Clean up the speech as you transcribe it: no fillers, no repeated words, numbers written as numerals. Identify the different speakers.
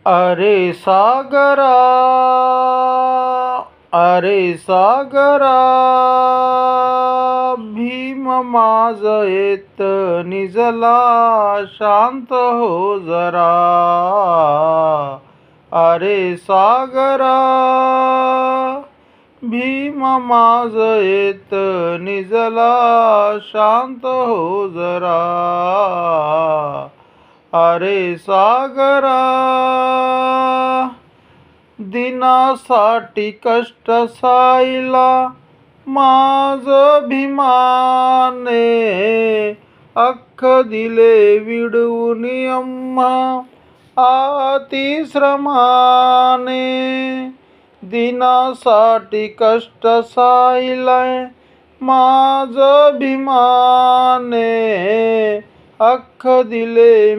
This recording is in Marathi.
Speaker 1: अरे सागरा, अरे सागरा, भीम माझ येत निजला, शांत हो जरा. अरे सागरा, भीम माझ येत निजला, शांत हो जरा. अरे सागरा, दिनासाठी कष्ट साईला माझ भीमाने, अख्ख दिले विडवून अम्हा अतिश्रमाने. दिनासाठी कष्ट साईलाय माझ भीमाने, अख्ख दिले